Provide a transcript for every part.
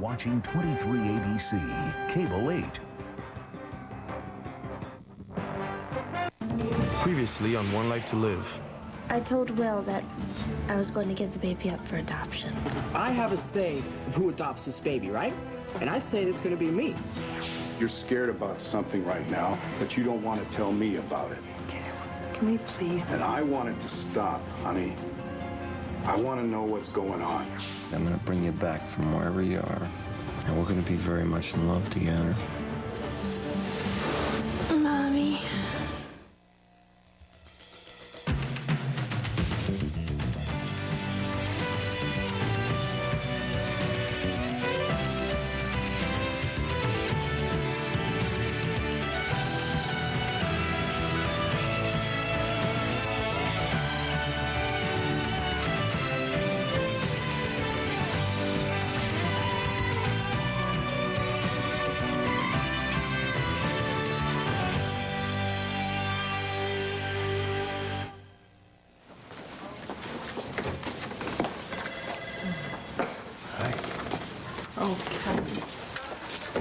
watching 23 ABC, Cable 8. Previously on One Life to Live. I told Will that I was going to give the baby up for adoption. I have a say of who adopts this baby, right? And I say it's going to be me. You're scared about something right now, but you don't want to tell me about it. Can we please? And I want it to stop, honey. I want to know what's going on. I'm going to bring you back from wherever you are, and we're going to be very much in love together. Mommy. Oh, Kevin.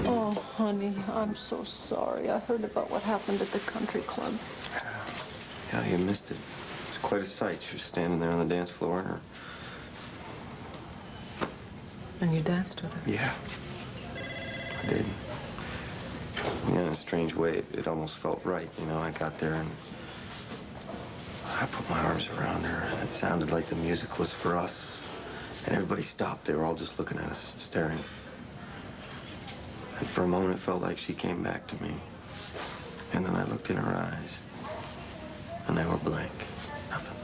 Oh, honey, I'm so sorry. I heard about what happened at the country club. Yeah, you missed it. It's quite a sight. She was standing there on the dance floor and her... And you danced with her? Yeah, I did. Yeah, in a strange way, it almost felt right. You know, I got there and I put my arms around her and it sounded like the music was for us. And everybody stopped. They were all just looking at us, staring. And for a moment, it felt like she came back to me. And then I looked in her eyes. And they were blank. Nothing.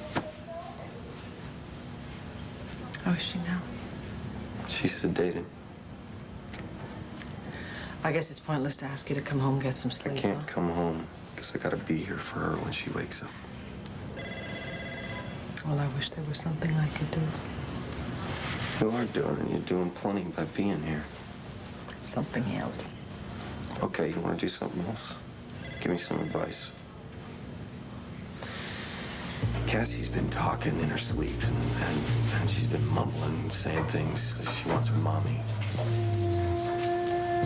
How is she now? She's sedated. I guess it's pointless to ask you to come home and get some sleep. I can't come home because I gotta be here for her when she wakes up. Well, I wish there was something I could do. You are doing it. You're doing plenty by being here. Something else. Okay, you want to do something else? Give me some advice. Cassie's been talking in her sleep, and she's been mumbling, saying things. She wants her mommy.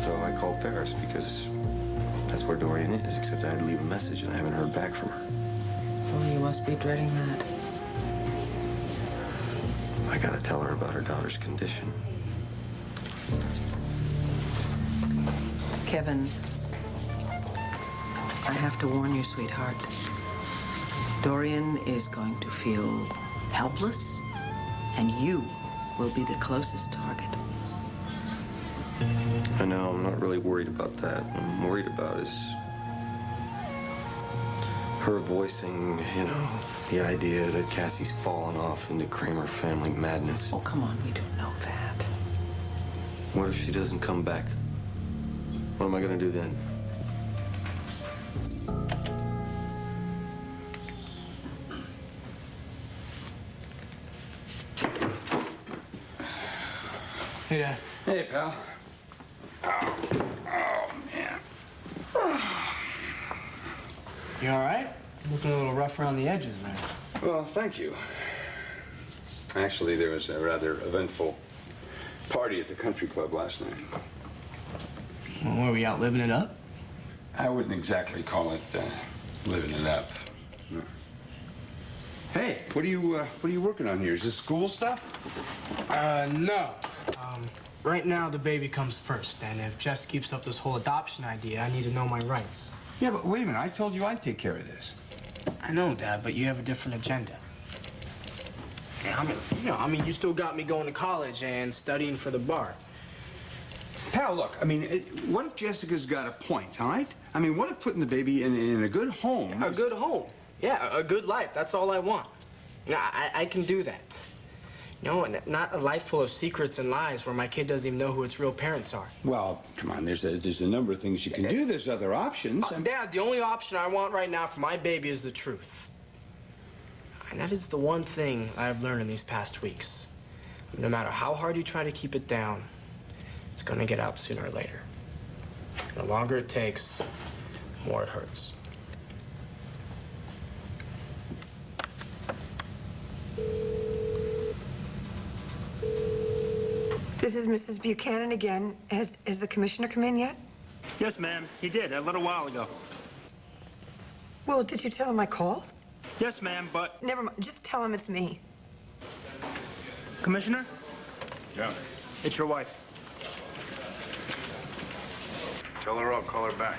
So I called Paris because that's where Dorian is, except I had to leave a message and I haven't heard back from her. Oh, you must be dreading that. I gotta tell her about her daughter's condition. Kevin, I have to warn you, sweetheart. Dorian is going to feel helpless, and you will be the closest target. I know, I'm not really worried about that. What I'm worried about is her voicing, you know, the idea that Cassie's fallen off into Kramer family madness. Oh, come on, we don't know that. What if she doesn't come back? What am I gonna do then? Hey, Dad. Hey, pal. Oh, man. You all right? Looking a little rough around the edges there. Well, thank you. Actually, there was a rather eventful party at the country club last night. Well, were we out living it up? I wouldn't exactly call it living it up. No. Hey, what are you working on here? Is this school stuff? No. Right now, the baby comes first, and if Jess keeps up this whole adoption idea, I need to know my rights. Yeah, but wait a minute. I told you I'd take care of this. I know, Dad, but you have a different agenda. Yeah, I mean, you still got me going to college and studying for the bar. Pal, look, I mean, what if Jessica's got a point, all right? I mean, what if putting the baby in a good home... A good home. Yeah, a good life. That's all I want. You know, I can do that. You know, and not a life full of secrets and lies where my kid doesn't even know who its real parents are. Well, come on, there's a number of things you can do. There's other options. Dad, the only option I want right now for my baby is the truth. And that is the one thing I've learned in these past weeks. No matter how hard you try to keep it down, it's gonna get out sooner or later. The longer it takes, the more it hurts. This This is Mrs. Buchanan again. Has the commissioner come in yet? Yes, ma'am. He did a little while ago. Well, did you tell him I called? Yes, ma'am, but... Never mind. Just tell him it's me. Commissioner? Yeah. It's your wife. Tell her I'll call her back.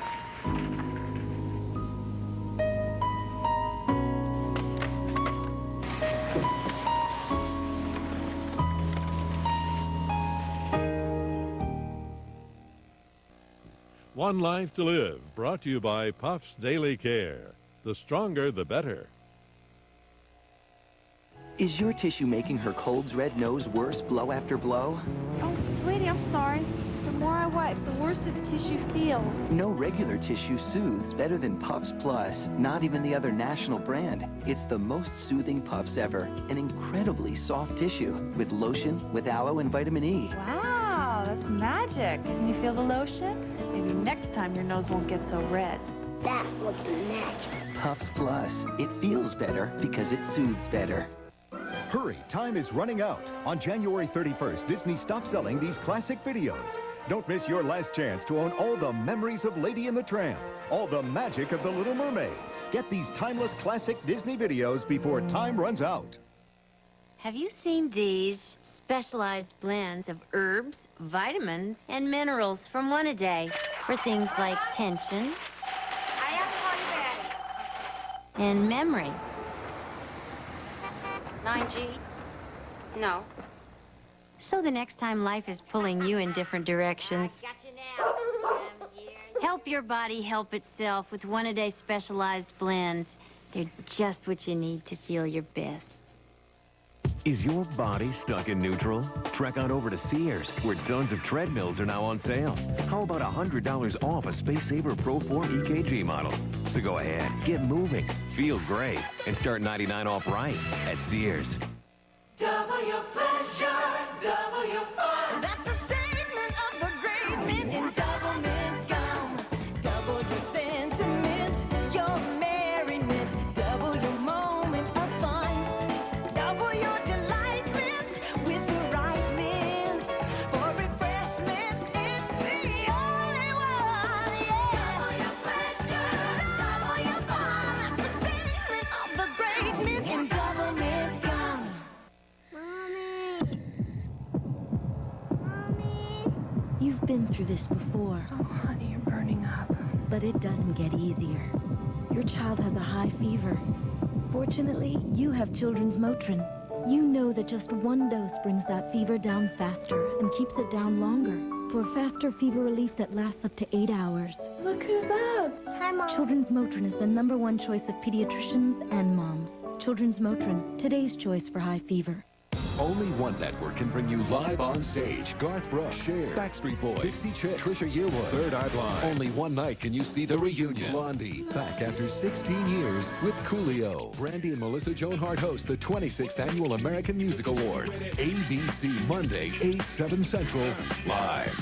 One Life to Live, brought to you by Puff's Daily Care. The stronger, the better. Is your tissue making her cold's red nose worse blow after blow? Oh, sweetie, I'm sorry. The more I wipe, the worse this tissue feels. No regular tissue soothes better than Puffs Plus, not even the other national brand. It's the most soothing Puffs ever. An incredibly soft tissue with lotion, with aloe and vitamin E. Wow, that's magic. Can you feel the lotion? Maybe next time your nose won't get so red. That was magic. Puffs Plus. It feels better because it soothes better. Hurry, time is running out. On January 31st, Disney stops selling these classic videos. Don't miss your last chance to own all the memories of Lady and the Tramp, all the magic of The Little Mermaid. Get these timeless classic Disney videos before time runs out. Have you seen these specialized blends of herbs, vitamins, and minerals from One A Day for things like tension and memory? 9G? No. So the next time life is pulling you in different directions, help your body help itself with One A Day specialized blends. They're just what you need to feel your best. Is your body stuck in neutral? Trek on over to Sears, where tons of treadmills are now on sale. How about $100 off a Space Saver Pro 4 EKG model? So go ahead, get moving, feel great, and start 99 off right at Sears. Double your pleasure, double your fun. That's the statement of the great men in double mint gum. Double your sentiment, your merriment, double your moment of fun. Double your delight mint with the right mint. For refreshment, it's the only one, yeah. Double your pleasure, double your fun. That's the statement of the great men in double mint gum. You've been through this before. Oh, honey, you're burning up. But it doesn't get easier. Your child has a high fever. Fortunately, you have Children's Motrin. You know that just one dose brings that fever down faster and keeps it down longer for faster fever relief that lasts up to 8 hours. Look who's up. Hi, Mom. Children's Motrin is the #1 choice of pediatricians and moms. Children's Motrin, today's choice for high fever. Only one network can bring you live on stage. Garth Brooks, Cher, Backstreet Boys, Dixie Chicks, Trisha Yearwood, Third Eye Blind. Only one night can you see the reunion. Blondie, back after 16 years with Coolio. Brandy and Melissa Joan Hart host the 26th Annual American Music Awards. ABC, Monday, 8, 7 Central, live.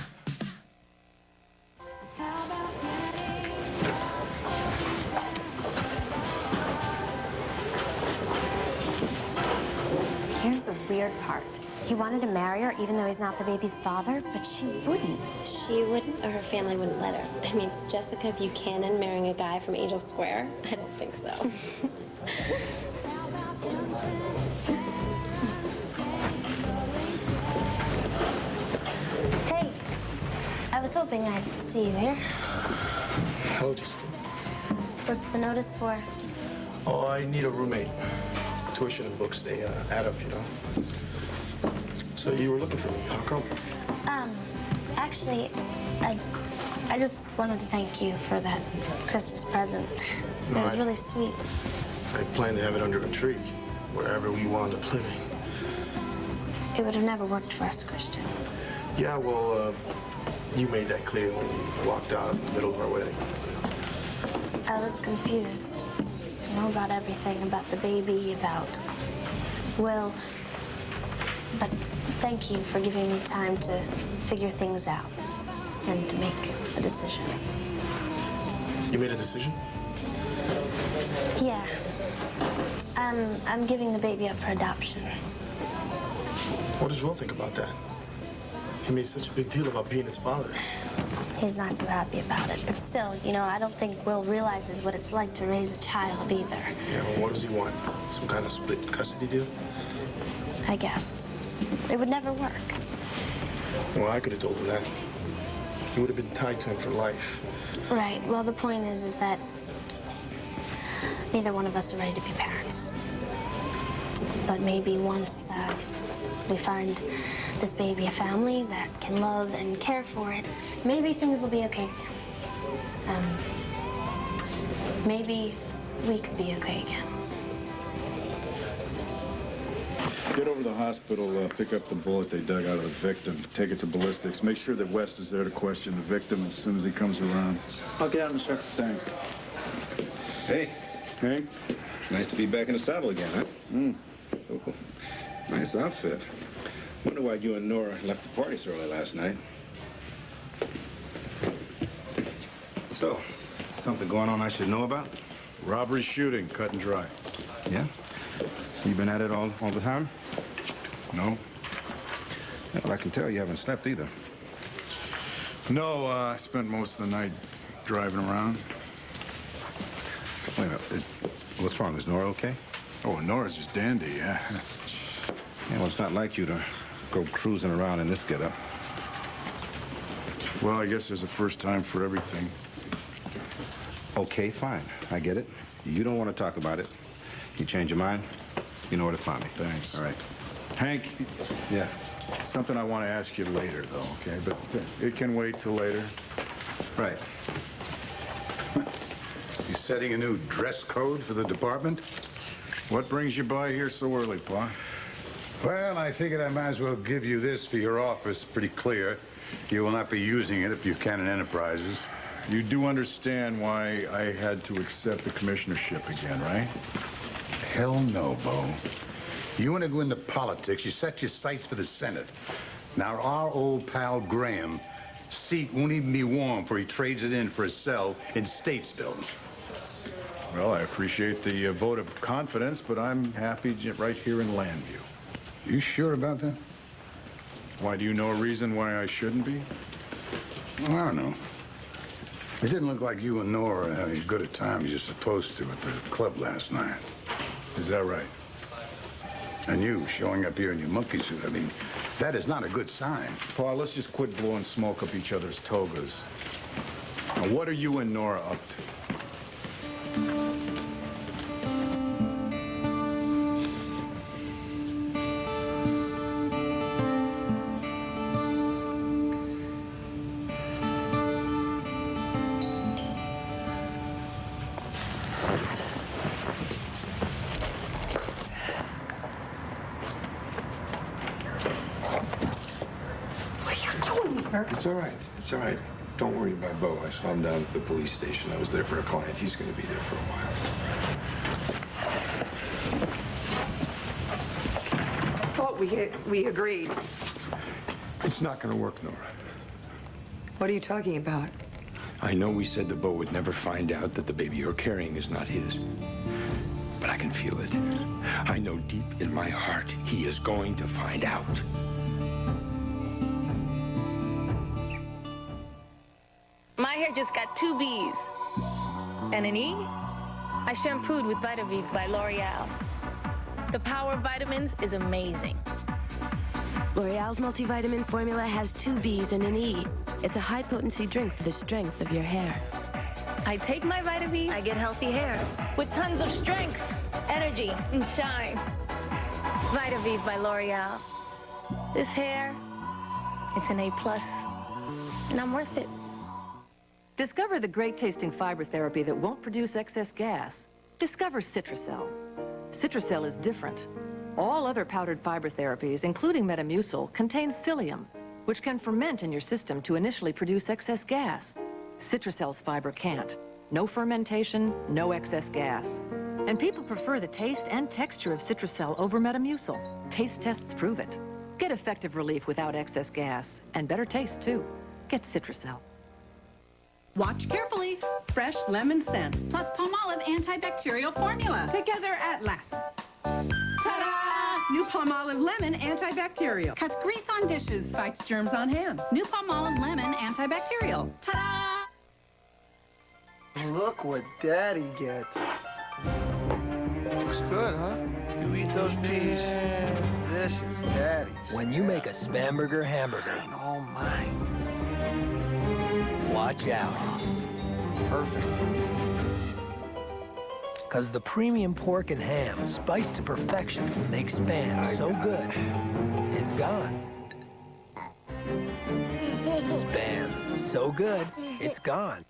Here's the weird part. He wanted to marry her even though he's not the baby's father, but she wouldn't. She wouldn't, or her family wouldn't let her. I mean, Jessica Buchanan marrying a guy from Angel Square? I don't think so. Hey, I was hoping I'd see you here. Hello, Jessica. What's the notice for? Oh, I need a roommate. Tuition and books, they add up, you know. So you were looking for me. How come? Actually, I just wanted to thank you for that Christmas present. It was really sweet. I planned to have it under a tree, wherever we wound up living. It would have never worked for us, Christian. Yeah, well, you made that clear when you walked out in the middle of our wedding. I was confused, you know, about everything, about the baby, about Will. But thank you for giving me time to figure things out and to make a decision. You made a decision? Yeah. I'm giving the baby up for adoption. What does Will think about that? He made such a big deal about being his father. He's not too happy about it. But still, you know, I don't think Will realizes what it's like to raise a child either. Yeah, well, what does he want? Some kind of split custody deal? I guess. It would never work. Well, I could have told him that. He would have been tied to him for life. Right. Well, the point is that neither one of us are ready to be parents. But maybe once we find this baby a family that can love and care for it, maybe things will be okay again. Maybe we could be okay again. Get over to the hospital, pick up the bullet they dug out of the victim, take it to ballistics. Make sure that West is there to question the victim as soon as he comes around. I'll get on, sir. Thanks. Hey. Hank? Nice to be back in the saddle again, huh? Oh, nice outfit. Wonder why you and Nora left the party so early last night. So, something going on I should know about? Robbery, shooting, cut and dry. Yeah? You been at it all the time? No. Yeah, well, I can tell you haven't slept either. No, I spent most of the night driving around. Wait a minute, what's wrong? Is Nora okay? Oh, Nora's just dandy, yeah. Yeah, well, it's not like you to go cruising around in this getup. Well, I guess there's a first time for everything. Okay, fine. I get it. You don't want to talk about it. You change your mind, you know where to find me. Thanks. All right. Hank? Yeah? Something I want to ask you later, though, okay? But it can wait till later. Right. You setting a new dress code for the department? What brings you by here so early, Pa? Well, I figured I might as well give you this for your office. Pretty clear. You will not be using it at Buchanan Enterprises. You do understand why I had to accept the commissionership again, right? Hell no, Bo. You want to go into politics, you set your sights for the Senate. Now, our old pal Graham, seat won't even be warm before he trades it in for a cell in Statesville. Well, I appreciate the vote of confidence, but I'm happy right here in Landview. You sure about that? Why, do you know a reason why I shouldn't be? Well, I don't know. It didn't look like you and Nora were having as good a time as you're supposed to at the club last night. Is that right? And you showing up here in your monkey suit, I mean, that is not a good sign. Paul, let's just quit blowing smoke up each other's togas. Now, what are you and Nora up to? It's all right. It's all right. Don't worry about Bo. I saw him down at the police station. I was there for a client. He's going to be there for a while. Thought we agreed. It's not going to work, Nora. What are you talking about? I know we said that Bo would never find out that the baby you're carrying is not his. But I can feel it. I know deep in my heart he is going to find out. My hair just got 2 B's and an E. I shampooed with Vitaviv by L'Oreal. The power of vitamins is amazing. L'Oreal's multivitamin formula has 2 B's and an E. It's a high-potency drink for the strength of your hair. I take my Vitaviv, I get healthy hair with tons of strength, energy, and shine. Vitaviv by L'Oreal. This hair, it's an A+, and I'm worth it. Discover the great-tasting fiber therapy that won't produce excess gas. Discover Citracel. Citracel is different. All other powdered fiber therapies, including Metamucil, contain psyllium, which can ferment in your system to initially produce excess gas. Citracel's fiber can't. No fermentation, no excess gas. And people prefer the taste and texture of Citracel over Metamucil. Taste tests prove it. Get effective relief without excess gas, and better taste, too. Get Citracel. Watch carefully. Fresh lemon scent plus Palmolive antibacterial formula. Together at last. Ta-da! New Palmolive Lemon Antibacterial. Cuts grease on dishes, fights germs on hands. New Palmolive Lemon Antibacterial. Ta-da! Look what Daddy gets. Looks good, huh? You eat those peas. This is Daddy's. When you make a Spamburger hamburger, Ain't all mine. watch out. Perfect. Because the premium pork and ham, spiced to perfection, makes Spam so good, it's gone. Spam, so good, it's gone.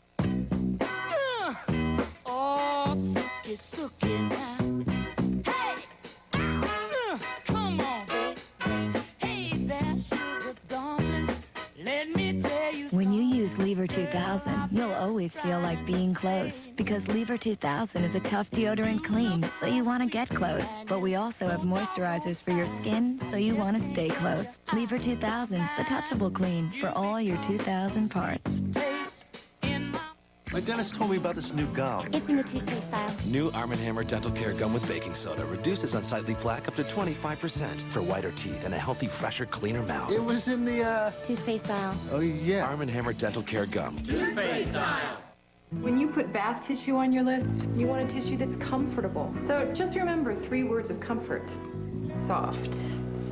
Oh, it's cooking now. Hey! Come on, baby. Hey there, sugar darling. Let me tell you When you use Lever 2000, you'll always feel like being close. Because Lever 2000 is a tough deodorant clean, so you want to get close. But we also have moisturizers for your skin, so you want to stay close. Lever 2000, the touchable clean for all your 2000 parts. My dentist told me about this new gum. It's in the toothpaste aisle. New Arm & Hammer Dental Care Gum with baking soda reduces unsightly plaque up to 25% for whiter teeth and a healthy, fresher, cleaner mouth. It was in the, Toothpaste aisle. Oh, yeah. Arm & Hammer Dental Care Gum. Toothpaste aisle. When you put bath tissue on your list, you want a tissue that's comfortable. So just remember 3 words of comfort. Soft.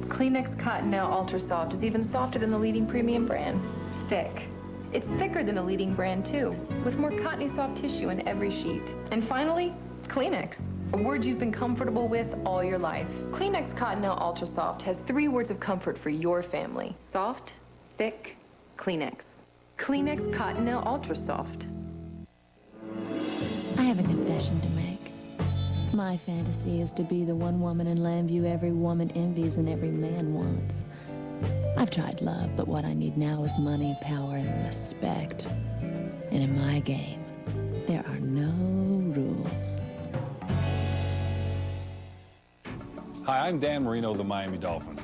Kleenex Cottonelle Ultra Soft is even softer than the leading premium brand. Thick. It's thicker than a leading brand, too, with more cottony soft tissue in every sheet. And finally, Kleenex, a word you've been comfortable with all your life. Kleenex Cottonelle Ultra Soft has 3 words of comfort for your family. Soft, thick, Kleenex. Kleenex Cottonelle Ultra Soft. I have a confession to make. My fantasy is to be the one woman in Lambview every woman envies and every man wants. I've tried love, but what I need now is money, power, and respect. And in my game, there are no rules. Hi, I'm Dan Marino of the Miami Dolphins.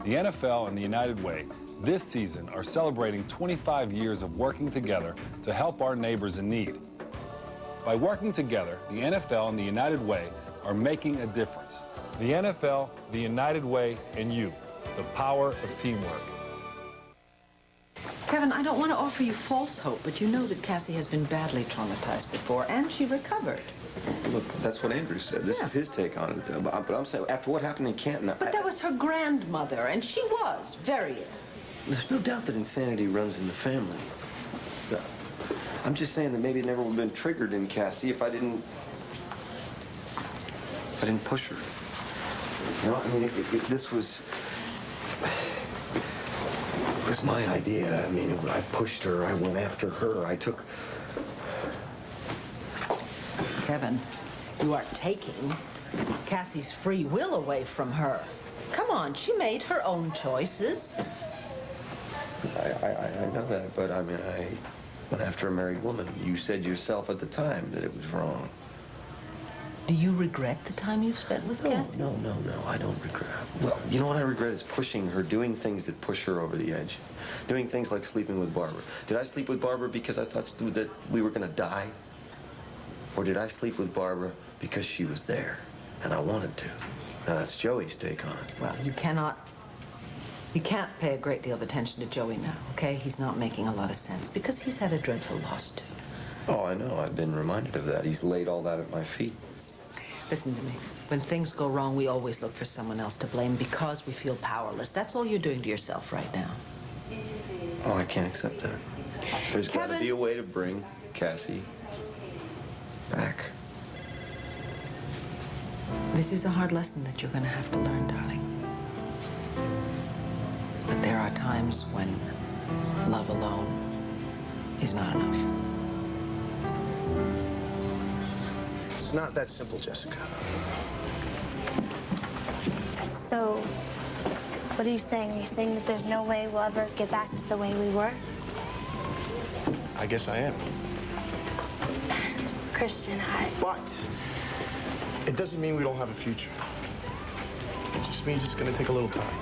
The NFL and the United Way this season are celebrating 25 years of working together to help our neighbors in need. By working together, the NFL and the United Way are making a difference. The NFL, the United Way, and you. The power of teamwork. Kevin, I don't want to offer you false hope, but you know that Cassie has been badly traumatized before, and she recovered. Look, that's what Andrew said. This is his take on it. But I'm saying, after what happened in Canton... But that was her grandmother, and she was very ill. There's no doubt that insanity runs in the family. I'm just saying that maybe it never would have been triggered in Cassie if I didn't push her. You know, I mean, if this was... It was my idea. I mean, I pushed her. I went after her. I took... Kevin, you are taking Cassie's free will away from her. Come on, she made her own choices. I know that, but I mean, I went after a married woman. You said yourself at the time that it was wrong. Do you regret the time you've spent with Cassie? No, I don't regret. Well, you know what I regret is pushing her, doing things that push her over the edge. Doing things like sleeping with Barbara. Did I sleep with Barbara because I thought that we were going to die? Or did I sleep with Barbara because she was there and I wanted to? Now, that's Joey's take on it. Well, you can't pay a great deal of attention to Joey now, okay? He's not making a lot of sense because he's had a dreadful loss, too. Oh, I know. I've been reminded of that. He's laid all that at my feet. Listen to me. When things go wrong, we always look for someone else to blame because we feel powerless. That's all you're doing to yourself right now. Oh, I can't accept that. There's got to be a way to bring Cassie back. This is a hard lesson that you're going to have to learn, darling. But there are times when love alone is not enough. It's not that simple, Jessica. So, what are you saying? Are you saying that there's no way we'll ever get back to the way we were? I guess I am. Christian, But it doesn't mean we don't have a future. It just means it's going to take a little time.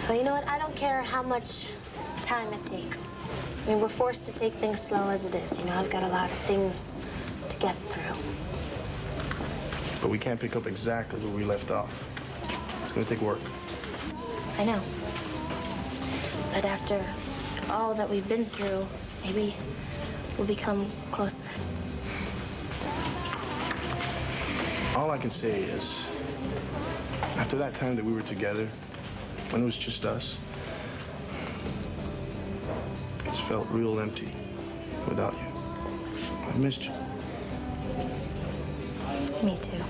Well, you know what? I don't care how much time it takes. I mean, we're forced to take things slow as it is. You know, I've got a lot of things to get through. But we can't pick up exactly where we left off. It's gonna take work. I know. But after all that we've been through, maybe we'll become closer. All I can say is, after that time that we were together, when it was just us, it's felt real empty without you. I missed you. Me too.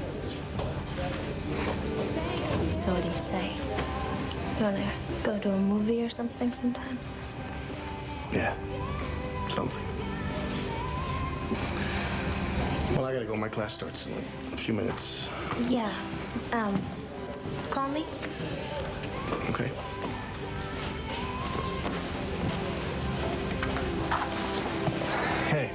So what do you say? You wanna go to a movie or something sometime? Yeah, something. Well, I gotta go. My class starts in like a few minutes. Yeah. Call me. Okay. Hey,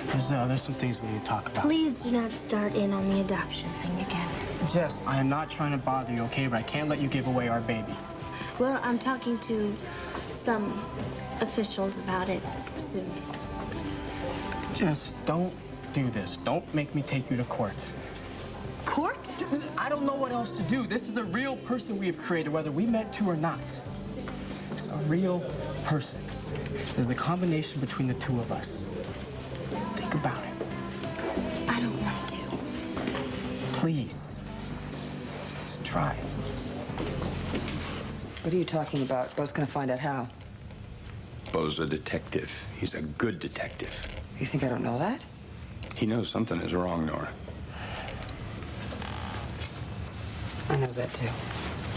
there's some things we need to talk about. Please do not start in on the adoption thing again. Jess, I am not trying to bother you, okay? But I can't let you give away our baby. Well, I'm talking to some officials about it soon. Jess, don't do this. Don't make me take you to court. Court? I don't know what else to do. This is a real person we have created, whether we meant to or not. It's a real person. There's the combination between the two of us. Think about it. I don't want to. Please. Let's try. What are you talking about? Bo's gonna find out how. Bo's a detective. He's a good detective. You think I don't know that? He knows something is wrong, Nora. I know that too.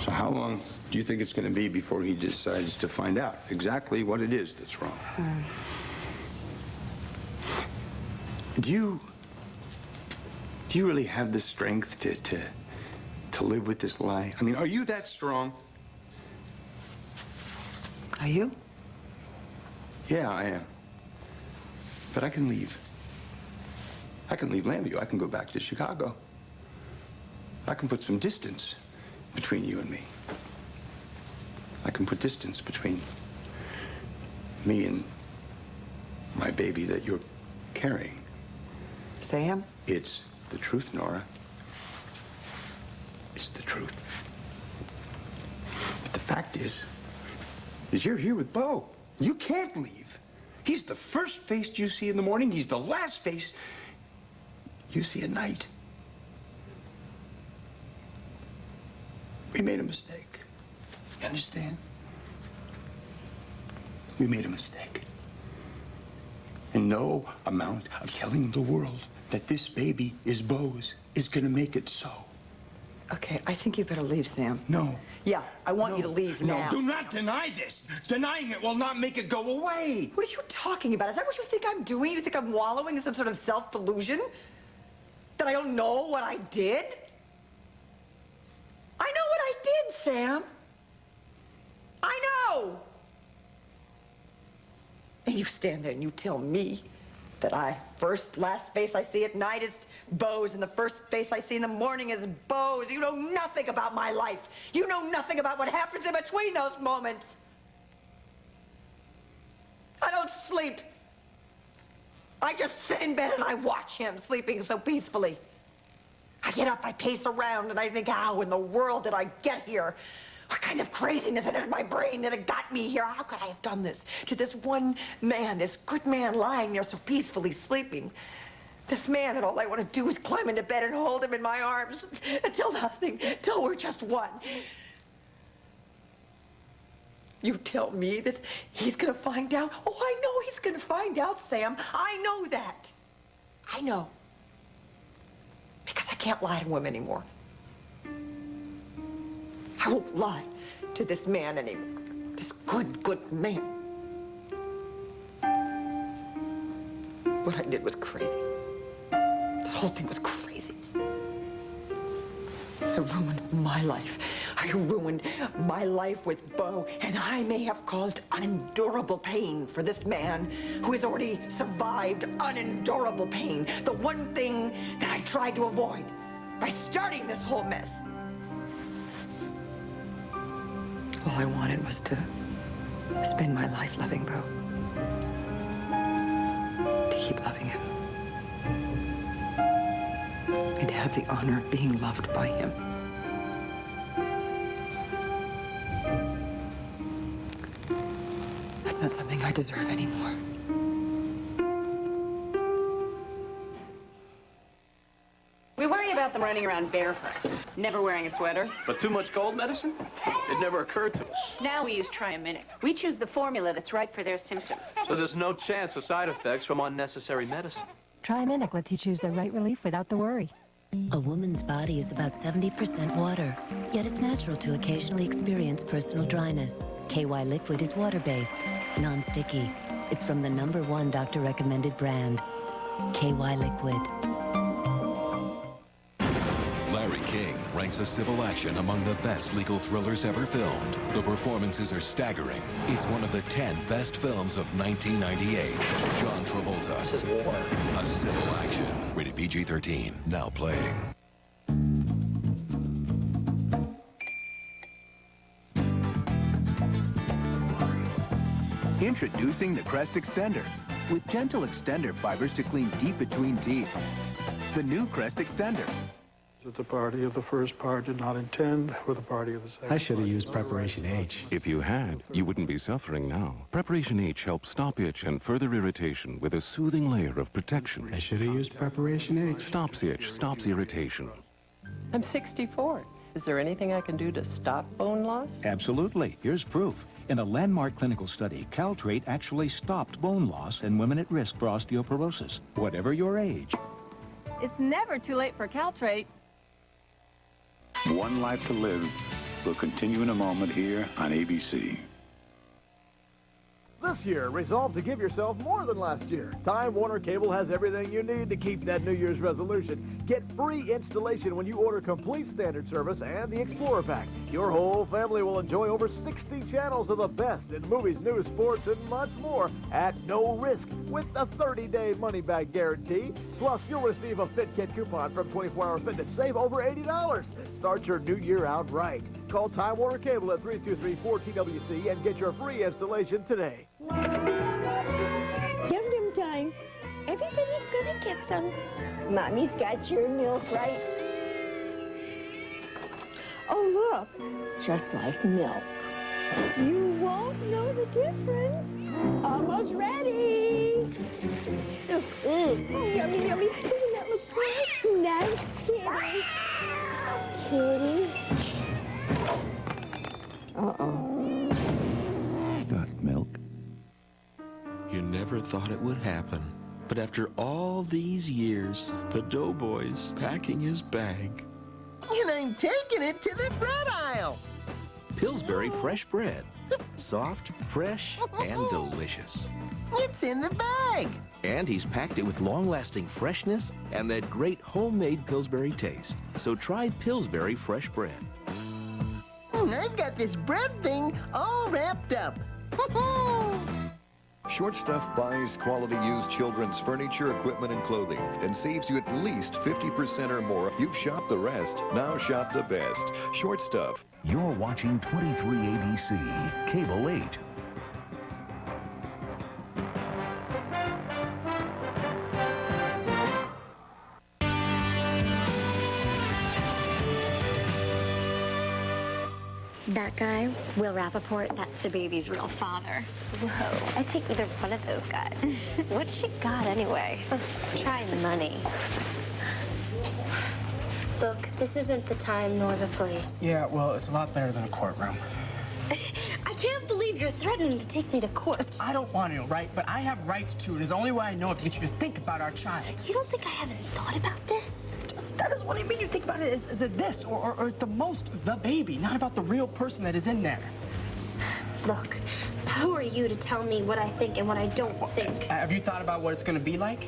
So how long do you think it's going to be before he decides to find out exactly what it is that's wrong? Do you really have the strength to live with this lie? I mean, are you that strong? Are you? Yeah, I am. But I can leave. I can leave Lambview. I can go back to Chicago. I can put some distance between you and me. I can put distance between me and my baby that you're carrying. Sam? It's the truth, Nora. It's the truth. But the fact is you're here with Bo. You can't leave. He's the first face you see in the morning. He's the last face you see at night. We made a mistake. You understand? We made a mistake. And no amount of telling the world that this baby is Bo's is gonna make it so. Okay, I think you better leave, Sam. No. Yeah, I want you to leave now. No, do not deny this. Denying it will not make it go away. What are you talking about? Is that what you think I'm doing? You think I'm wallowing in some sort of self-delusion? That I don't know what I did? I know what I did, Sam. I know. And you stand there and you tell me that last face I see at night is Bo's, and the first face I see in the morning is Bo's. You know nothing about my life. You know nothing about what happens in between those moments. I don't sleep. I just sit in bed and I watch him sleeping so peacefully. I get up, I pace around, and I think, how in the world did I get here? What kind of craziness entered my brain that it got me here? How could I have done this to this one man, this good man lying there so peacefully sleeping? This man that all I want to do is climb into bed and hold him in my arms until nothing, till we're just one. You tell me that he's going to find out? Oh, I know he's going to find out, Sam. I know that. I know. Because I can't lie to him anymore. I won't lie to this man anymore. This good man. What I did was crazy. This whole thing was crazy. I ruined my life. I ruined my life with Bo, and I may have caused unendurable pain for this man who has already survived unendurable pain. The one thing that I tried to avoid by starting this whole mess. All I wanted was to spend my life loving Bo. To keep loving him. And to have the honor of being loved by him. deserve any more. We worry about them running around barefoot, never wearing a sweater. But too much cold medicine? It never occurred to us. Now we use Triaminic. We choose the formula that's right for their symptoms. So there's no chance of side effects from unnecessary medicine. Triaminic lets you choose the right relief without the worry. A woman's body is about 70% water, yet it's natural to occasionally experience personal dryness. KY Liquid is water-based, non-sticky. It's from the #1 doctor-recommended brand, KY Liquid. Larry King ranks A Civil Action among the best legal thrillers ever filmed. The performances are staggering. It's one of the 10 best films of 1998. John Travolta. This is war. A Civil Action. Rated PG-13. Now playing. Introducing the Crest Extender, with gentle extender fibers to clean deep between teeth. The new Crest Extender. That the party of the first part did not intend for the party of the second. I should have used Preparation H. If you had, you wouldn't be suffering now. Preparation H helps stop itch and further irritation with a soothing layer of protection. I should have used Preparation H. Stops itch, stops irritation. I'm 64. Is there anything I can do to stop bone loss? Absolutely. Here's proof. In a landmark clinical study, Caltrate actually stopped bone loss in women at risk for osteoporosis, whatever your age. It's never too late for Caltrate. One Life to Live will continue in a moment here on ABC. This year, resolve to give yourself more than last year. Time Warner Cable has everything you need to keep that New Year's resolution. Get free installation when you order complete standard service and the Explorer Pack. Your whole family will enjoy over 60 channels of the best in movies, news, sports, and much more at no risk with a 30-day money-back guarantee. Plus, you'll receive a FitKit coupon from 24 Hour Fitness. Save over $80. Start your new year out right. Call Time Warner Cable at 323-14WC and get your free installation today. Yum Yum time. Everybody's gonna get some. Mommy's got your milk, right? Oh, look. Just like milk. You won't know the difference. Almost ready. Yummy, yummy. Doesn't that look good? Nice kitty. Kitty. Uh-oh. Got milk? You never thought it would happen. But after all these years, the doughboy's packing his bag. And I'm taking it to the bread aisle. Pillsbury fresh bread. Soft, fresh, and delicious. It's in the bag. And he's packed it with long-lasting freshness and that great homemade Pillsbury taste. So try Pillsbury fresh bread. I've got this bread thing all wrapped up. Short Stuff buys quality used children's furniture, equipment, and clothing and saves you at least 50% or more. You've shopped the rest. Now shop the best. Short Stuff. You're watching 23 ABC, Cable 8. That guy, Will Rappaport, that's the baby's real father. Whoa, I'd take either one of those guys. What's she got anyway? Try money. Look, this isn't the time nor the place. Yeah, well, it's a lot better than a courtroom. I can't believe you're threatening to take me to court. I don't want to, right? But I have rights to it. It's the only way I know to get you to think about our child. You don't think I haven't thought about this? That is what I mean. You think about it as a this, or at the most, the baby, not about the real person that is in there. Look, who are you to tell me what I think and what I don't think? Have you thought about what it's going to be like,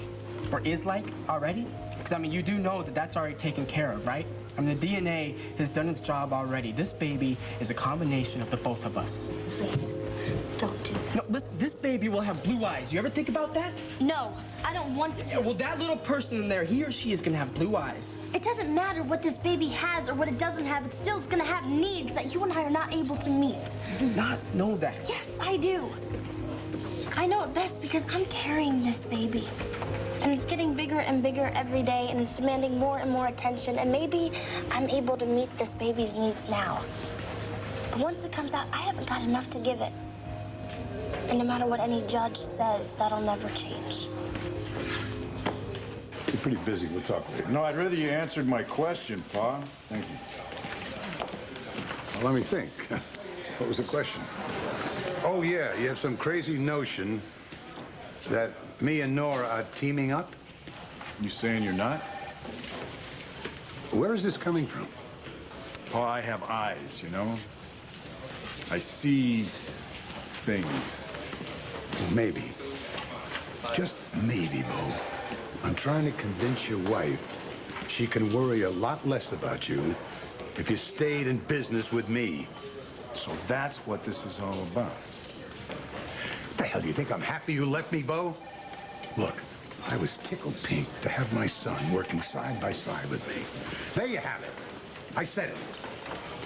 or is like, already? Because, I mean, you do know that that's already taken care of, right? I mean, the DNA has done its job already. This baby is a combination of the both of us. Please, don't do this. No, listen, this baby will have blue eyes. You ever think about that? No, I don't want to. Yeah, well, that little person in there, he or she is going to have blue eyes. It doesn't matter what this baby has or what it doesn't have. It still's going to have needs that you and I are not able to meet. You do not know that. Yes, I do. I know it best because I'm carrying this baby. And it's getting bigger and bigger every day, and it's demanding more and more attention. And maybe I'm able to meet this baby's needs now. But once it comes out, I haven't got enough to give it. And no matter what any judge says, that'll never change. You're pretty busy. We'll talk later. No, I'd rather you answered my question, Pa. Thank you. Well, let me think. What was the question? Oh, yeah, you have some crazy notion that me and Nora are teaming up? You saying you're not? Where is this coming from? Pa, I have eyes, you know? I see things. Maybe. Just maybe, Bo. I'm trying to convince your wife she can worry a lot less about you if you stayed in business with me. So that's what this is all about. What the hell, do you think I'm happy you left me, Bo? Look, I was tickled pink to have my son working side by side with me. There you have it. I said it.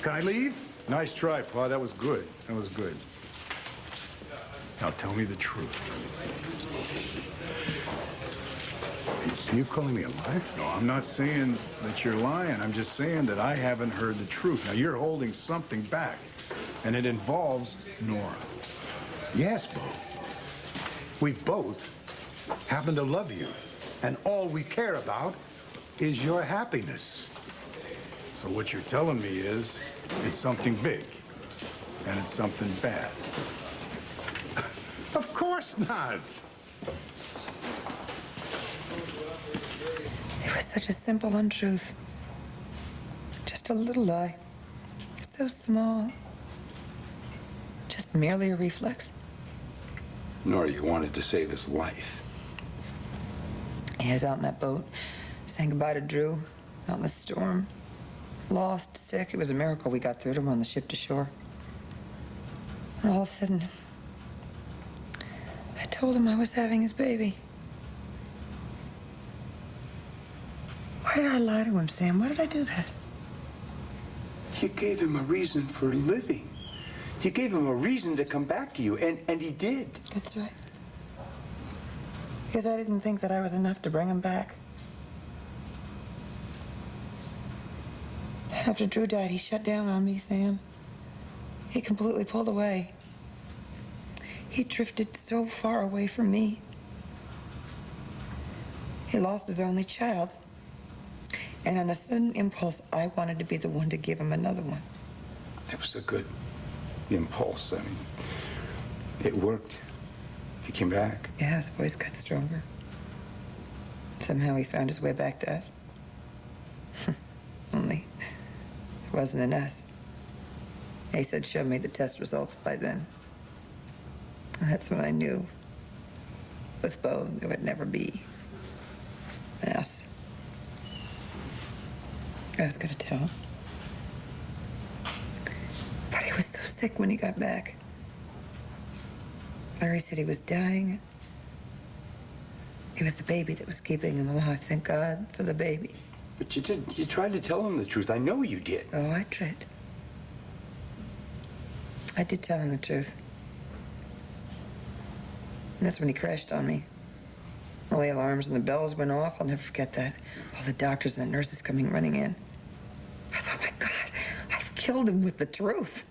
Can I leave? Nice try, Pa. That was good. That was good. Now tell me the truth. Are you calling me a liar? No, I'm not saying that you're lying. I'm just saying that I haven't heard the truth. Now, you're holding something back, and it involves Nora. Yes, Bo. We both happen to love you, and all we care about is your happiness. So what you're telling me is it's something big, and it's something bad. Of course not. It was such a simple untruth. Just a little lie. So small. Just merely a reflex. Nora, you wanted to save his life. He was out in that boat, saying goodbye to Drew, out in the storm. Lost, sick. It was a miracle we got through to him on the ship to shore. And all of a sudden, I told him I was having his baby. Why did I lie to him, Sam? Why did I do that? You gave him a reason for living. You gave him a reason to come back to you, and he did. That's right. Because I didn't think that I was enough to bring him back. After Drew died, he shut down on me, Sam. He completely pulled away. He drifted so far away from me. He lost his only child. And on a sudden impulse, I wanted to be the one to give him another one. It was a good impulse. I mean, it worked. He came back. Yeah, his voice got stronger. Somehow he found his way back to us. Only, it wasn't an us. He said, show me the test results by then. And that's when I knew, with Bo, there would never be an us. I was gonna tell him. But he was so sick when he got back. Larry said he was dying. It was the baby that was keeping him alive. Thank God for the baby. But you did. You tried to tell him the truth. I know you did. Oh, I tried. I did tell him the truth. And that's when he crashed on me. All the alarms and the bells went off. I'll never forget that. All the doctors and the nurses coming running in. I thought, my God, I've killed him with the truth.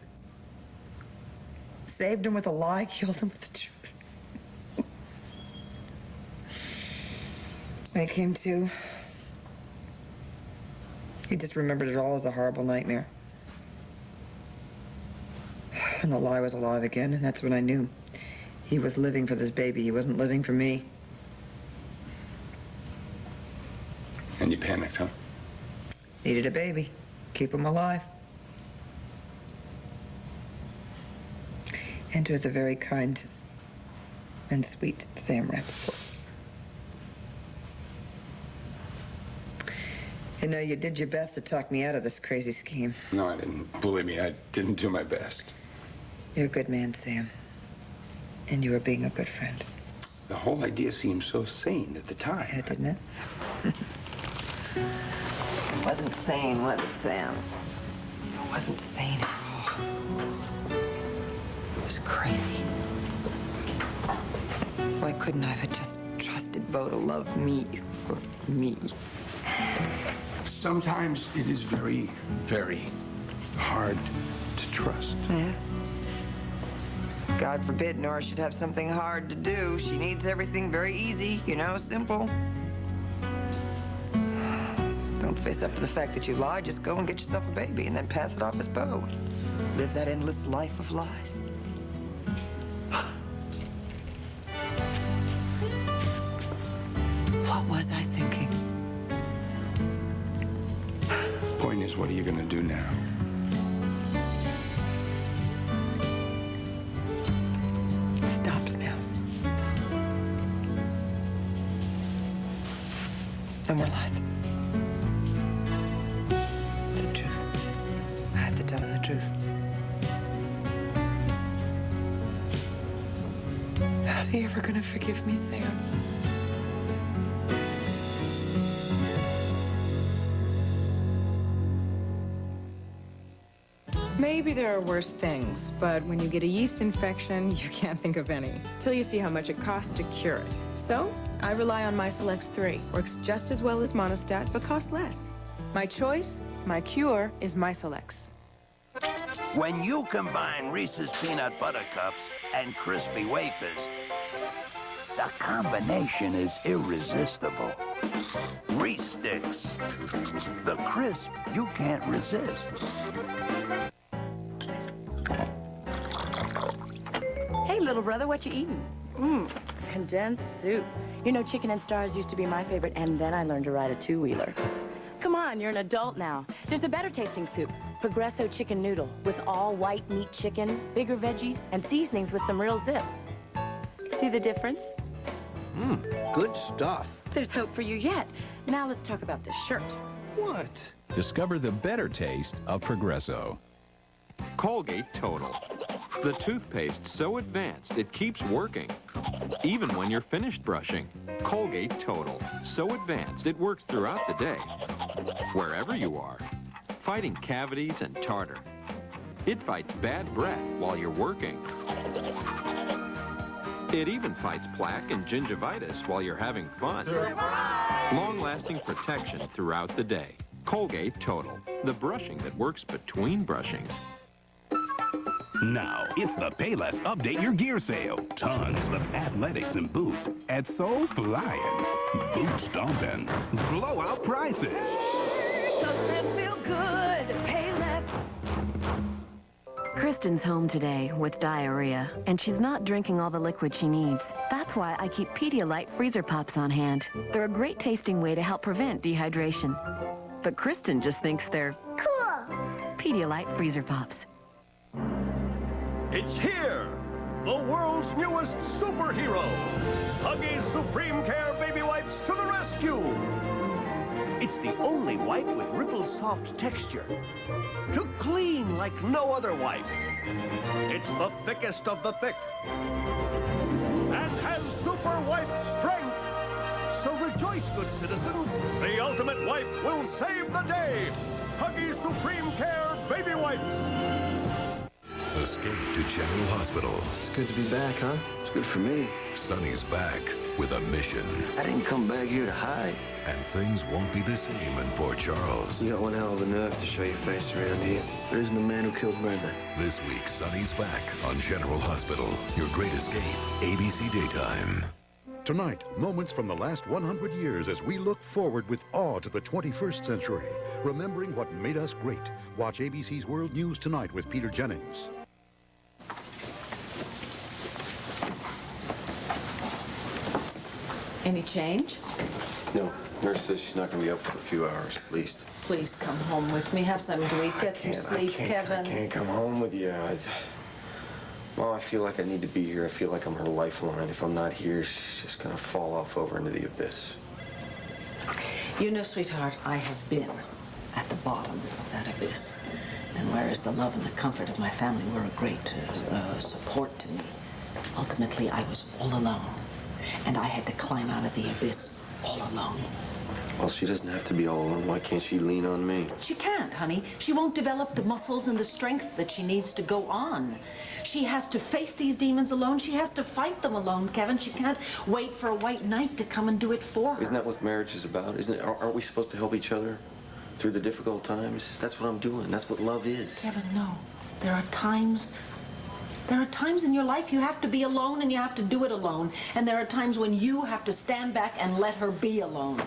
Saved him with a lie, killed him with the truth. When he came to, he just remembered it all as a horrible nightmare. And the lie was alive again, and that's when I knew he was living for this baby. He wasn't living for me. And you panicked, huh? Needed a baby. Keep him alive. Enter the very kind and sweet Sam Rappaport. You know, you did your best to talk me out of this crazy scheme. No, I didn't. Believe me, I didn't do my best. You're a good man, Sam. And you were being a good friend. The whole idea seemed so sane at the time. Yeah, didn't it? It wasn't sane, was it, Sam? It wasn't sane at all. It was crazy. Why couldn't I have just trusted Bo to love me for me? Sometimes it is very, very hard to trust. Yeah? God forbid Nora should have something hard to do. She needs everything very easy, you know, simple. Don't face up to the fact that you lied. Just go and get yourself a baby and then pass it off as Beau. Live that endless life of lies. What was I thinking? Point is, what are you going to do now? Stops now. No more lies. It's the truth. I have to tell him the truth. How's he ever gonna forgive me, Sam? Maybe there are worse things, but when you get a yeast infection, you can't think of any, till you see how much it costs to cure it. So, I rely on Mycelex 3. Works just as well as Monostat, but costs less. My choice, my cure, is Mycelex. When you combine Reese's Peanut Butter Cups and Crispy Wafers, the combination is irresistible. Reese Sticks, the crisp you can't resist. Hey, little brother, what you eating? Condensed soup. You know, chicken and stars used to be my favorite, and then I learned to ride a two-wheeler. Come on, you're an adult now. There's a better tasting soup. Progresso chicken noodle with all white meat chicken, bigger veggies, and seasonings with some real zip. See the difference? Good stuff. There's hope for you yet. Now let's talk about this shirt. What? Discover the better taste of Progresso. Colgate Total. The toothpaste so advanced it keeps working, even when you're finished brushing. Colgate Total. So advanced it works throughout the day, wherever you are, fighting cavities and tartar. It fights bad breath while you're working. It even fights plaque and gingivitis while you're having fun. Surprise! Long-lasting protection throughout the day. Colgate Total. The brushing that works between brushings. Now, it's the Payless Update Your Gear sale. Tons of athletics and boots at so flying, boot stomping, blowout prices. Doesn't it feel good? Payless. Kristen's home today with diarrhea, and she's not drinking all the liquid she needs. That's why I keep Pedialyte Freezer Pops on hand. They're a great tasting way to help prevent dehydration. But Kristen just thinks they're cool. Pedialyte Freezer Pops. It's here, the world's newest superhero. Huggies Supreme Care Baby Wipes to the rescue. It's the only wipe with ripple soft texture to clean like no other wipe. It's the thickest of the thick and has super wipe strength. So rejoice, good citizens. The ultimate wipe will save the day. Huggies Supreme Care Baby Wipes. Escape to General Hospital. It's good to be back, huh? It's good for me. Sonny's back with a mission. I didn't come back here to hide. And things won't be the same in Port Charles. You got one hell of a nerve to show your face around here. There isn't a man who killed Brenda. This week, Sonny's back on General Hospital. Your Great Escape, ABC Daytime. Tonight, moments from the last 100 years as we look forward with awe to the 21st century, remembering what made us great. Watch ABC's World News Tonight with Peter Jennings. Any change? No. Nurse says she's not going to be up for a few hours, at least. Please come home with me. Have something to eat. Get some sleep, Kevin. I can't come home with you. Mom, I feel like I need to be here. I feel like I'm her lifeline. If I'm not here, she's just going to fall off over into the abyss. You know, sweetheart, I have been at the bottom of that abyss. And whereas the love and the comfort of my family were a great support to me, ultimately I was all alone. And I had to climb out of the abyss all alone. Well, she doesn't have to be all alone. Why can't she lean on me? She can't, honey. She won't develop the muscles and the strength that she needs to go on. She has to face these demons alone. She has to fight them alone, Kevin. She can't wait for a white knight to come and do it for her. Isn't that what marriage is about? Aren't we supposed to help each other through the difficult times? That's what I'm doing. That's what love is. Kevin, no. There are times There are times in your life you have to be alone and you have to do it alone. And there are times when you have to stand back and let her be alone.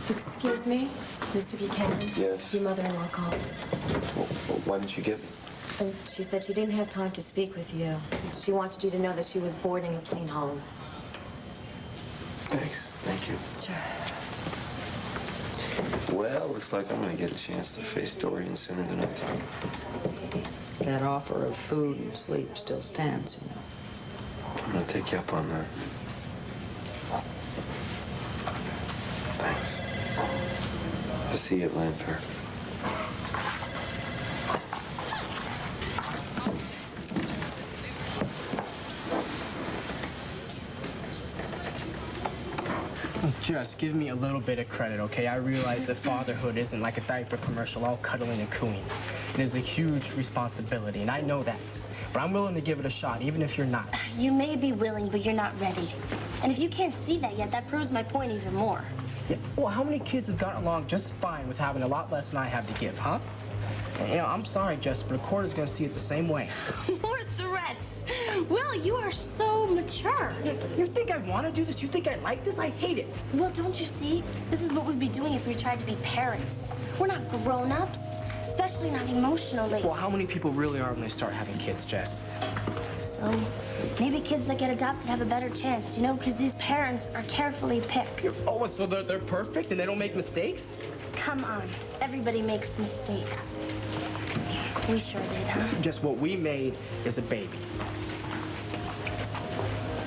Excuse me, Mr. Buchanan. Yes? Your mother-in-law called. Well, why didn't you get me? And she said she didn't have time to speak with you. She wanted you to know that she was boarding a plane home. Thanks. Thank you. Sure. Well, looks like I'm going to get a chance to face Dorian sooner than I thought. That offer of food and sleep still stands, you know. I'm going to take you up on that. Thanks. I'll see you at Landfair. Just give me a little bit of credit, okay? I realize that fatherhood isn't like a diaper commercial, all cuddling and cooing. It is a huge responsibility, and I know that. But I'm willing to give it a shot, even if you're not. You may be willing, but you're not ready. And if you can't see that yet, that proves my point even more. Yeah, well, how many kids have gotten along just fine with having a lot less than I have to give, huh? And, you know, I'm sorry, Jess, but the court is going to see it the same way. More threats. Will, you are so mature. You think I want to do this? You think I like this? I hate it. Well, don't you see? This is what we'd be doing if we tried to be parents. We're not grown-ups, especially not emotionally. Well, how many people really are when they start having kids, Jess? So, maybe kids that get adopted have a better chance, you know, because these parents are carefully picked. Oh, so they're perfect and they don't make mistakes? Come on. Everybody makes mistakes. We sure did, huh? Just what we made is a baby.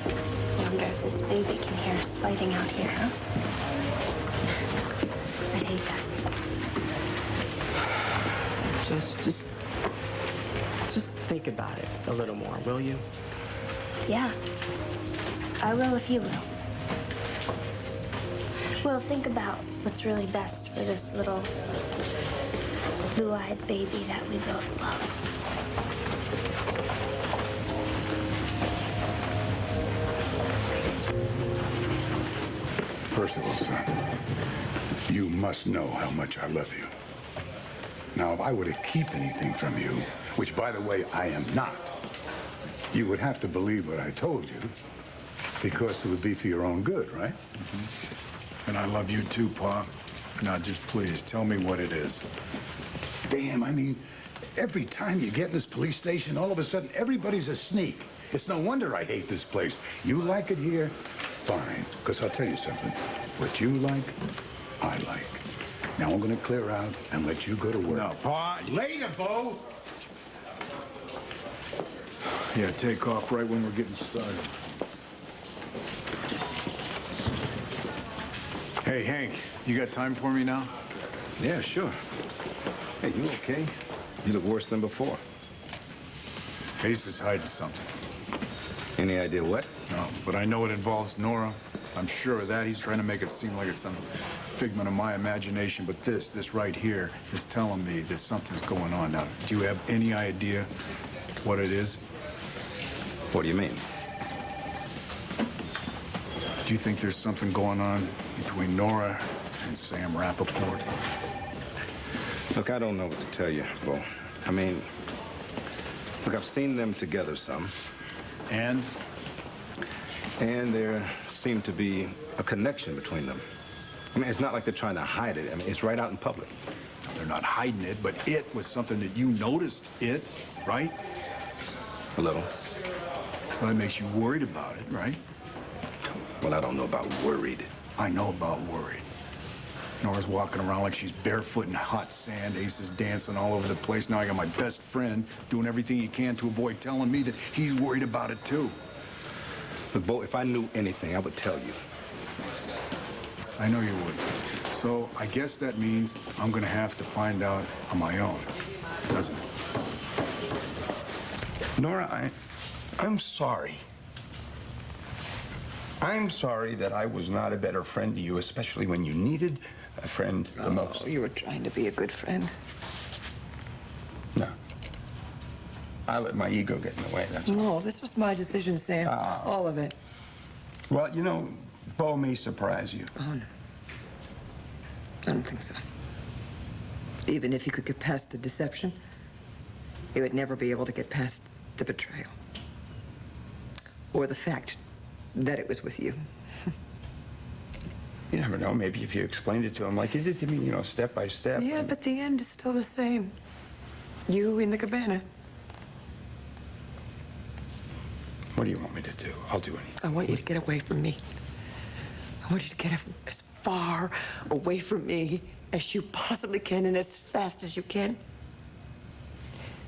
I wonder if this baby can hear us fighting out here, huh? I'd hate that. Just think about it a little more, will you? Yeah. I will if you will. We'll think about what's really best for this little blue-eyed baby that we both love. First of all, son, you must know how much I love you. Now, if I were to keep anything from you, which, by the way, I am not, you would have to believe what I told you, because it would be for your own good, right? Mm-hmm. And I love you too, Pa. Now, just please, tell me what it is. Damn, I mean, every time you get in this police station, all of a sudden, everybody's a sneak. It's no wonder I hate this place. You like it here? Fine, because I'll tell you something. What you like, I like. Now I'm going to clear out and let you go to work. No, Pa. Later, Bo! Yeah, take off right when we're getting started. Hey, Hank, you got time for me now? Yeah, sure. Hey, you okay? You look worse than before. Ace is hiding something. Any idea what? No, but I know it involves Nora. I'm sure of that. He's trying to make it seem like it's some figment of my imagination, but this right here is telling me that something's going on. Now, do you have any idea what it is? What do you mean? Do you think there's something going on between Nora and Sam Rappaport? Look, I don't know what to tell you, Bo. I mean, look, I've seen them together some. And? And there seemed to be a connection between them. I mean, it's not like they're trying to hide it. I mean, it's right out in public. They're not hiding it, but it was something that you noticed, right? A little. So that makes you worried about it, right? Well, I don't know about worried. I know about worried. Nora's walking around like she's barefoot in hot sand. Ace is dancing all over the place. Now I got my best friend doing everything he can to avoid telling me that he's worried about it, too. Look, Bo, if I knew anything, I would tell you. I know you would. So I guess that means I'm going to have to find out on my own, doesn't it? Nora, I'm sorry. I'm sorry that I was not a better friend to you, especially when you needed a friend the most. Oh, you were trying to be a good friend. No. I let my ego get in the way, that's all. No, this was my decision, Sam. All of it. Well, you know, Bo may surprise you. Oh, no. I don't think so. Even if he could get past the deception, he would never be able to get past the betrayal. Or the fact that it was with you. You never know. Maybe if you explained it to him like you did to me, you know, step by step. Yeah, but the end is still the same. You in the cabana. What do you want me to do? I'll do anything. I want you to get away from me. I want you to get as far away from me as you possibly can and as fast as you can.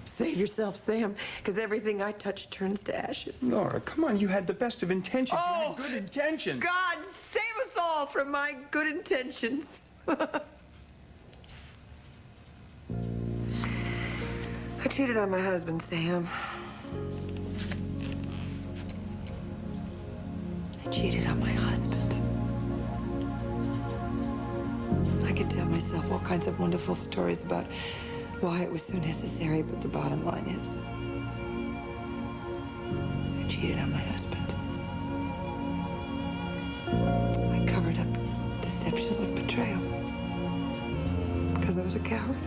Save yourself, Sam, because everything I touch turns to ashes. Nora, come on. You had the best of intentions. Oh, you had good intentions. God, save us all from my good intentions. I cheated on my husband, Sam. I cheated on my husband. I could tell myself all kinds of wonderful stories about why it was so necessary, but the bottom line is, I cheated on my husband. I covered up deceptionless betrayal because I was a coward.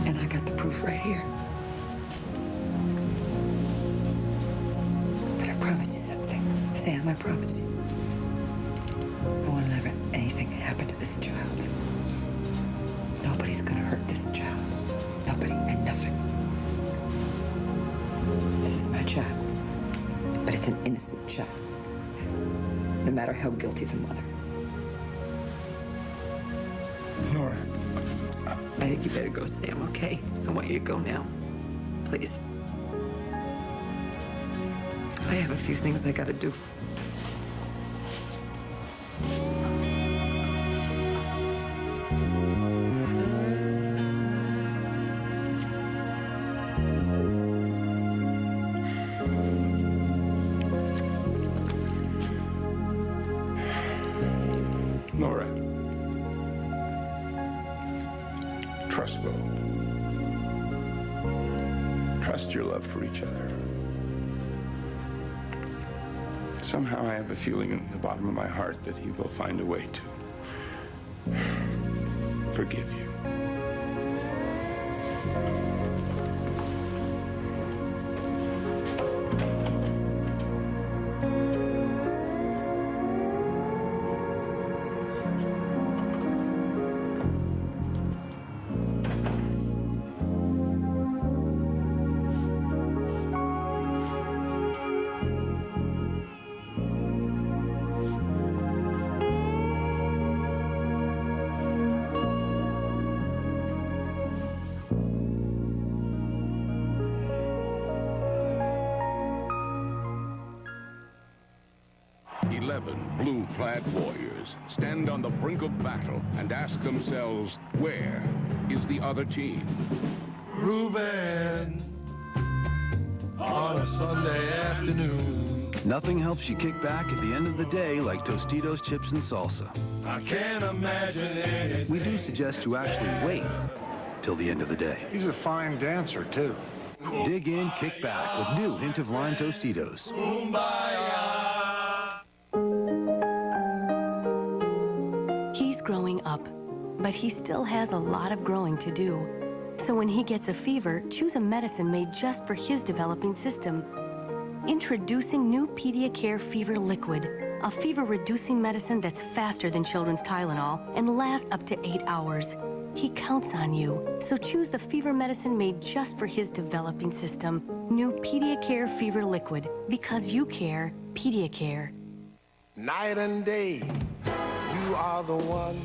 And I got the proof right here. But I promise you something. Sam, I promise you. I won't let anything happen to this child. Nobody's gonna hurt this child. Nobody and nothing. This is my child. But it's an innocent child. No matter how guilty the mother. Nora. I think you better go, Sam, okay? I want you to go now. Please. I have a few things I gotta do. Nora. Trust Bo. Trust your love for each other. Somehow I have a feeling in the bottom of my heart that he will find a way to forgive you. Blue-clad warriors stand on the brink of battle and ask themselves, where is the other team? Reuben, on a Sunday afternoon. Nothing helps you kick back at the end of the day like Tostitos chips and salsa. I can't imagine anything. We do suggest you actually wait till the end of the day. He's a fine dancer, too. Dig in, kick back with new Hint of Lime Tostitos. He's growing up, but he still has a lot of growing to do. So when he gets a fever, choose a medicine made just for his developing system. Introducing new Pediacare Fever Liquid, a fever-reducing medicine that's faster than children's Tylenol and lasts up to 8 hours. He counts on you, so choose the fever medicine made just for his developing system. New Pediacare Fever Liquid, because you care, Pediacare. Night and day, you are the one.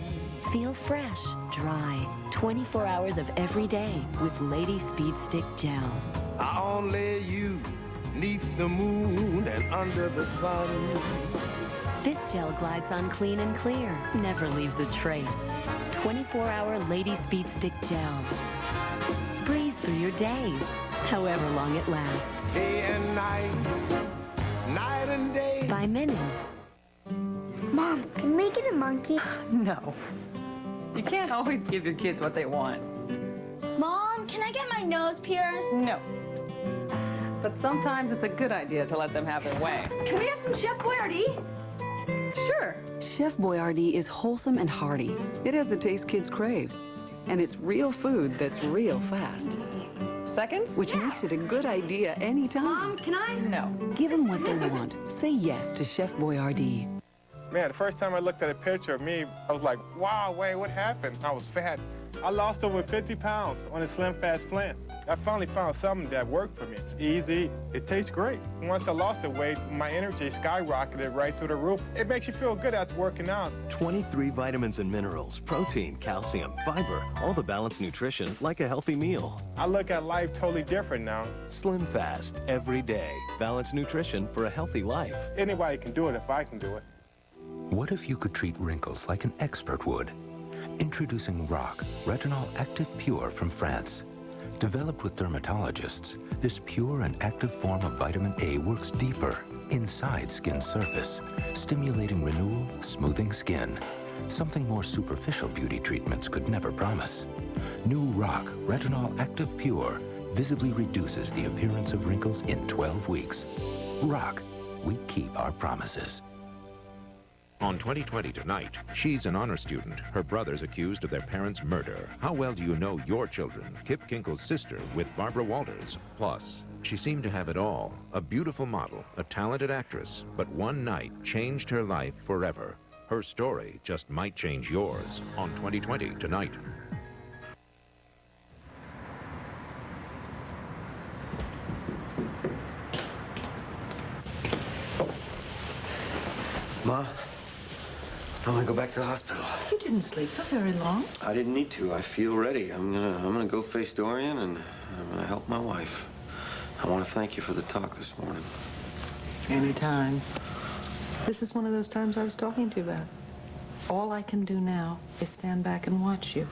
Feel fresh, dry, 24 hours of every day with Lady Speed Stick Gel. I only you, 'neath the moon and under the sun. This gel glides on clean and clear, never leaves a trace. 24-hour Lady Speed Stick Gel. Breeze through your day, however long it lasts. Day and night, night and day. By Minnie. Mom, can we get a monkey? No. You can't always give your kids what they want. Mom, can I get my nose pierced? No. But sometimes it's a good idea to let them have their way. Can we have some Chef Boyardee? Sure. Chef Boyardee is wholesome and hearty. It has the taste kids crave. And it's real food that's real fast. Seconds? Which makes it a good idea anytime. Mom, can I? No. Give them what they want. Say yes to Chef Boyardee. Man, the first time I looked at a picture of me, I was like, wow, Wayne, what happened? I was fat. I lost over 50 pounds on a Slim Fast plan. I finally found something that worked for me. It's easy. It tastes great. Once I lost the weight, my energy skyrocketed right through the roof. It makes you feel good after working out. 23 vitamins and minerals, protein, calcium, fiber, all the balanced nutrition like a healthy meal. I look at life totally different now. Slim Fast, every day. Balanced nutrition for a healthy life. Anybody can do it if I can do it. What if you could treat wrinkles like an expert would? Introducing ROC, Retinol Active Pure from France. Developed with dermatologists, this pure and active form of vitamin A works deeper, inside skin's surface, stimulating renewal, smoothing skin. Something more superficial beauty treatments could never promise. New ROC, Retinol Active Pure, visibly reduces the appearance of wrinkles in 12 weeks. ROC, we keep our promises. On 2020 Tonight, she's an honor student. Her brother's accused of their parents' murder. How well do you know your children? Kip Kinkle's sister with Barbara Walters. Plus, she seemed to have it all. A beautiful model, a talented actress, but one night changed her life forever. Her story just might change yours on 2020 Tonight. Ma, I'm gonna go back to the hospital. You didn't sleep for very long. I didn't need to. I feel ready. I'm gonna go face Dorian, and I'm gonna help my wife. I want to thank you for the talk this morning. Anytime. This is one of those times I was talking to you about. All I can do now is stand back and watch you,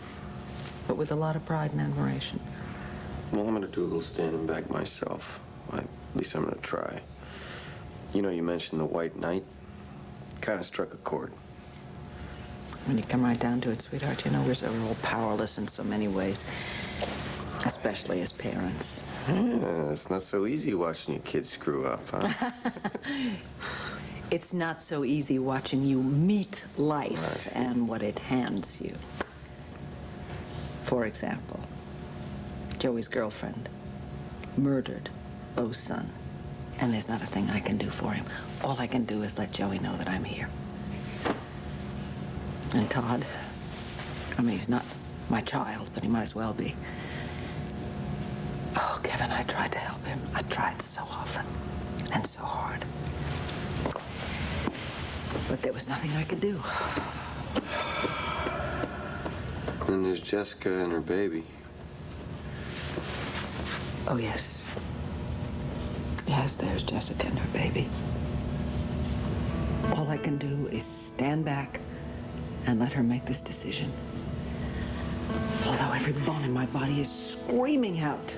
but with a lot of pride and admiration. Well, I'm gonna do a little standing back myself. At least I'm gonna try. You know, you mentioned the White Knight. Kind of struck a chord. When you come right down to it, sweetheart, you know we're so all powerless in so many ways, especially as parents. Yeah, it's not so easy watching your kids screw up, huh? It's not so easy watching you meet life and what it hands you. For example, Joey's girlfriend murdered Bo's son. And there's not a thing I can do for him. All I can do is let Joey know that I'm here. And Todd, I mean, he's not my child, but he might as well be. Oh, Kevin, I tried to help him. I tried so often and so hard. But there was nothing I could do. And there's Jessica and her baby. Oh, yes. Yes, there's Jessica and her baby. All I can do is stand back and let her make this decision. Although every bone in my body is screaming out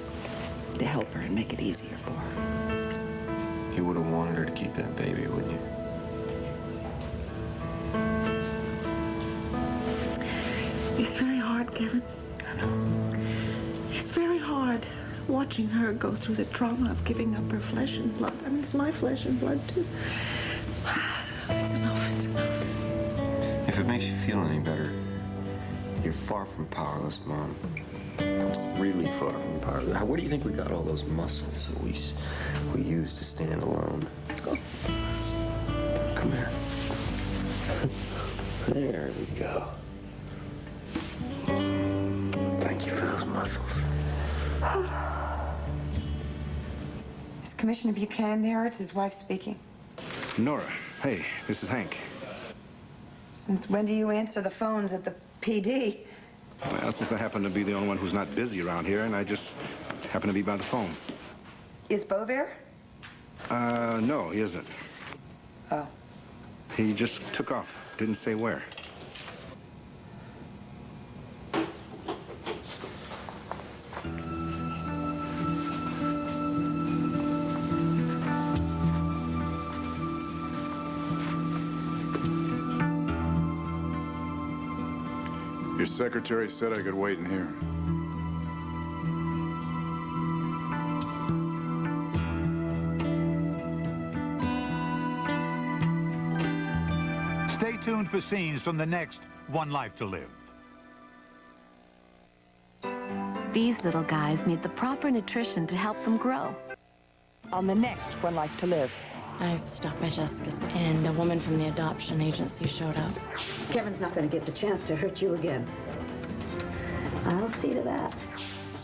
to help her and make it easier for her. You would have wanted her to keep that baby, wouldn't you? It's very hard, Kevin. I know. It's very hard watching her go through the trauma of giving up her flesh and blood. I mean, it's my flesh and blood, too. It's enough, it's enough. If it makes you feel any better, you're far from powerless, Mom. Really far from powerless. Where do you think we got all those muscles that we use to stand alone? Oh. Come here. There we go. Thank you for those muscles. Is Commissioner Buchanan there? It's his wife speaking. Nora, hey, this is Hank. Since when do you answer the phones at the PD? Well, since I happen to be the only one who's not busy around here, and I just happen to be by the phone. Is Bo there? No, he isn't. Oh. He just took off. Didn't say where. Your secretary said I could wait in here. Stay tuned for scenes from the next One Life to Live. These little guys need the proper nutrition to help them grow. On the next One Life to Live. I stopped by Jessica's, and a woman from the adoption agency showed up. Kevin's not going to get the chance to hurt you again. I'll see to that.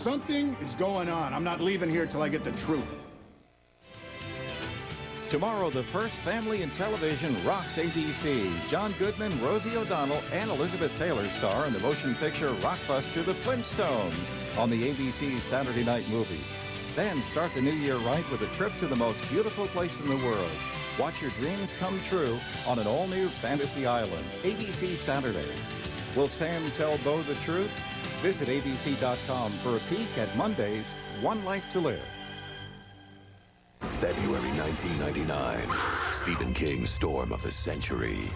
Something is going on. I'm not leaving here till I get the truth. Tomorrow, the first family in television rocks ABC. John Goodman, Rosie O'Donnell, and Elizabeth Taylor star in the motion picture Rockbuster The Flintstones on the ABC Saturday Night Movie. Then start the new year right with a trip to the most beautiful place in the world. Watch your dreams come true on an all-new fantasy island. ABC Saturday. Will Sam tell Bo the truth? Visit abc.com for a peek at Monday's One Life to Live. February 1999, Stephen King's storm of the century.